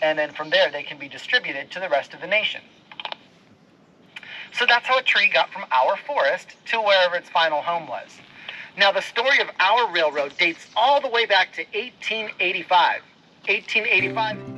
and then from there they can be distributed to the rest of the nation. So that's how a tree got from our forest to wherever its final home was. Now the story of our railroad dates all the way back to 1885. 1885.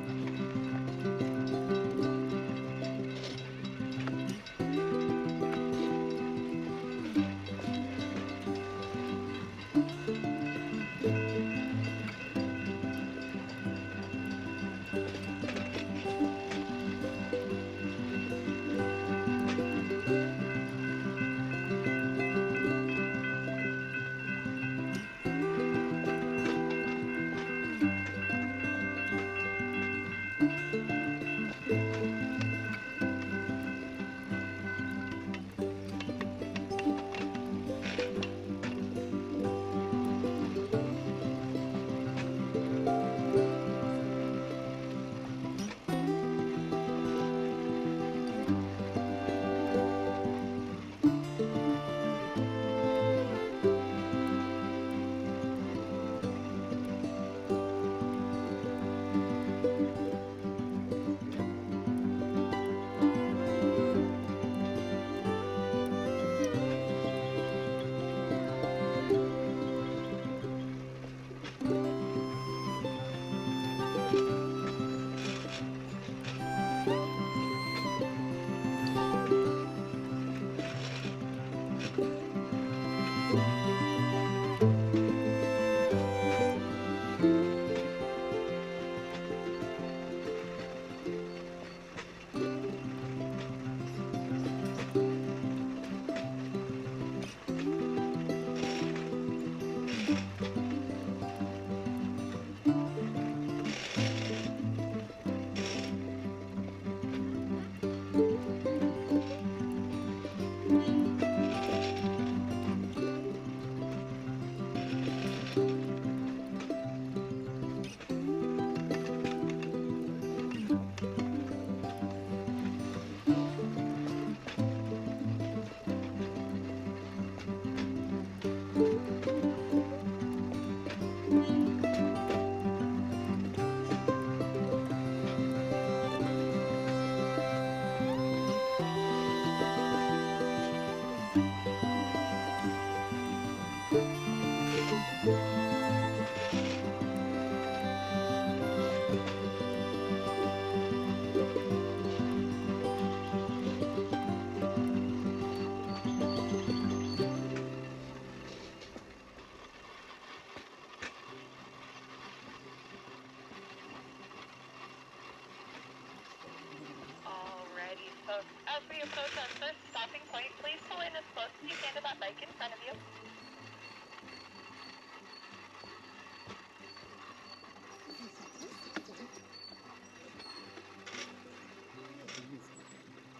As we approach our first stopping point, please pull in as close as you can to that bike in front of you.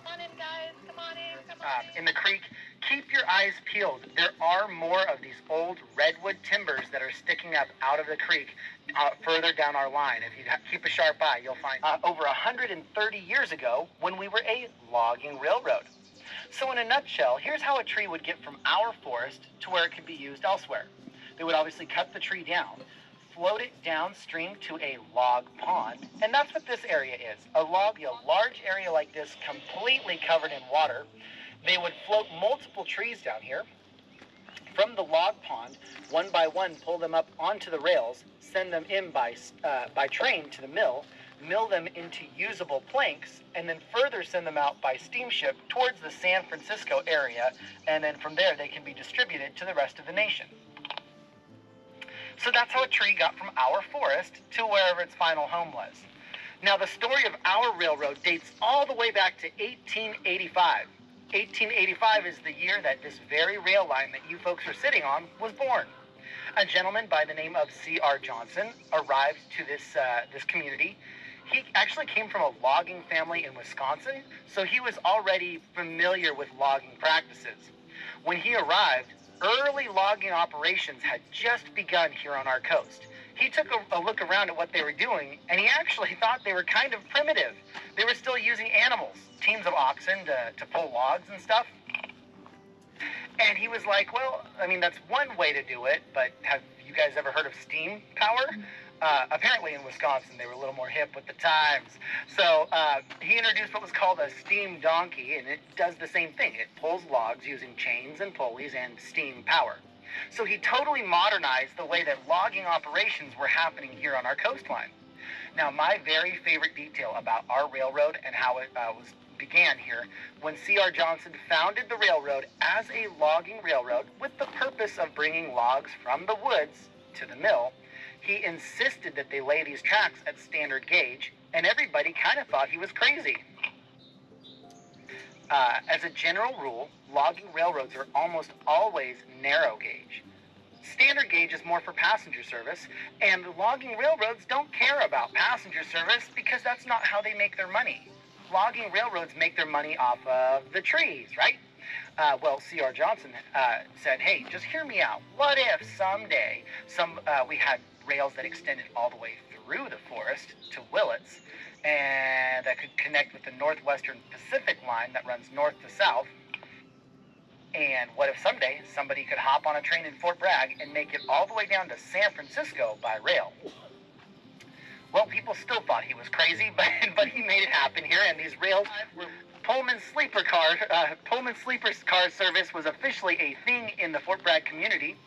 Come on in, guys. Come on in. Come on in. In the creek, keep your eyes peeled. There are more of these old redwood timbers that are sticking up out of the creek further down our line. If you keep a sharp eye, you'll find over 130 years ago when we were a logging railroad. So in a nutshell, here's how a tree would get from our forest to where it could be used elsewhere. They would obviously cut the tree down, float it downstream to a log pond, and that's what this area is. A large area like this completely covered in water. They would float multiple trees down here. From the log pond, one by one, pull them up onto the rails, send them in by train to the mill them into usable planks, and then further send them out by steamship towards the San Francisco area, and then from there they can be distributed to the rest of the nation. So that's how a tree got from our forest to wherever its final home was. Now the story of our railroad dates all the way back to 1885. 1885 is the year that this very rail line that you folks are sitting on was born. A gentleman by the name of C.R. Johnson arrived to this community. He actually came from a logging family in Wisconsin, so he was already familiar with logging practices. When he arrived, early logging operations had just begun here on our coast. He took a look around at what they were doing, and he actually thought they were kind of primitive. They were still using animals, teams of oxen to pull logs and stuff. And he was like, well, I mean, that's one way to do it, but have you guys ever heard of steam power? Apparently in Wisconsin, they were a little more hip with the times. So he introduced what was called a steam donkey, and it does the same thing. It pulls logs using chains and pulleys and steam power. So he totally modernized the way that logging operations were happening here on our coastline. Now, my very favorite detail about our railroad and how it began here, when C.R. Johnson founded the railroad as a logging railroad with the purpose of bringing logs from the woods to the mill, he insisted that they lay these tracks at standard gauge, and everybody kind of thought he was crazy. As a general rule, logging railroads are almost always narrow gauge. Standard gauge is more for passenger service, and the logging railroads don't care about passenger service because that's not how they make their money. Logging railroads make their money off of the trees, right? Well, C.R. Johnson said, hey, just hear me out. What if someday we had rails that extended all the way through the forest to Willits, and that could connect with the Northwestern Pacific line that runs north to south? And what if someday somebody could hop on a train in Fort Bragg and make it all the way down to San Francisco by rail? Well, people still thought he was crazy, but he made it happen here, and these rails were Pullman sleeper car service was officially a thing in the Fort Bragg community.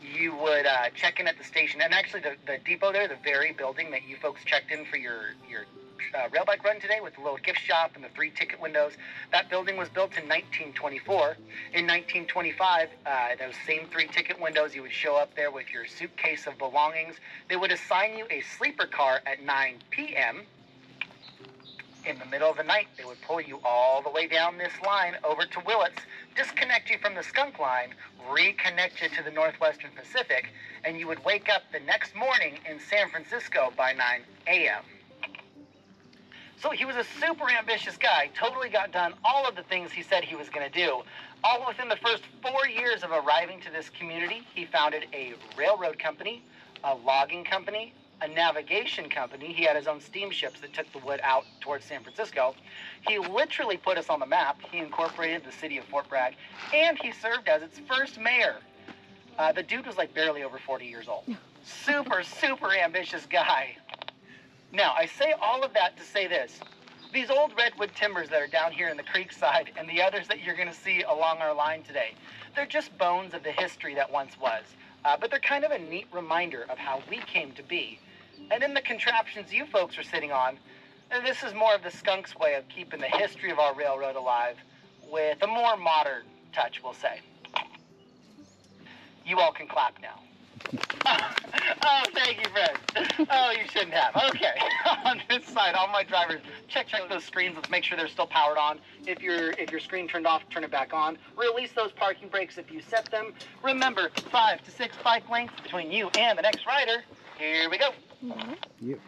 You would check in at the station, and actually the depot there, the very building that you folks checked in for your rail bike run today with the little gift shop and the 3 ticket windows, that building was built in 1924. In 1925, those same 3 ticket windows, you would show up there with your suitcase of belongings. They would assign you a sleeper car at 9 p.m. In the middle of the night, they would pull you all the way down this line over to Willits, disconnect you from the Skunk line, reconnect you to the Northwestern Pacific, and you would wake up the next morning in San Francisco by 9 a.m. So he was a super ambitious guy, totally got done all of the things he said he was going to do. All within the first 4 years of arriving to this community, he founded a railroad company, a logging company, a navigation company. He had his own steamships that took the wood out towards San Francisco. He literally put us on the map. He incorporated the city of Fort Bragg, and he served as its first mayor. The dude was like barely over 40 years old. Super, super ambitious guy. Now, I say all of that to say this. These old redwood timbers that are down here in the creek side and the others that you're going to see along our line today, they're just bones of the history that once was. But they're kind of a neat reminder of how we came to be. And in the contraptions you folks are sitting on, this is more of the skunk's way of keeping the history of our railroad alive with a more modern touch, we'll say. You all can clap now. Oh, thank you, Fred. Oh, you shouldn't have. Okay. On this side, all my drivers, check those screens. Let's make sure they're still powered on. If your screen turned off, turn it back on. Release those parking brakes if you set them. Remember, 5 to 6 bike lengths between you and the next rider. Here we go. Yep.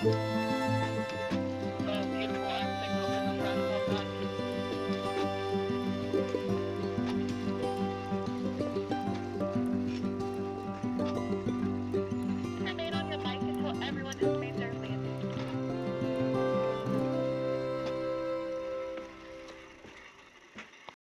Bye.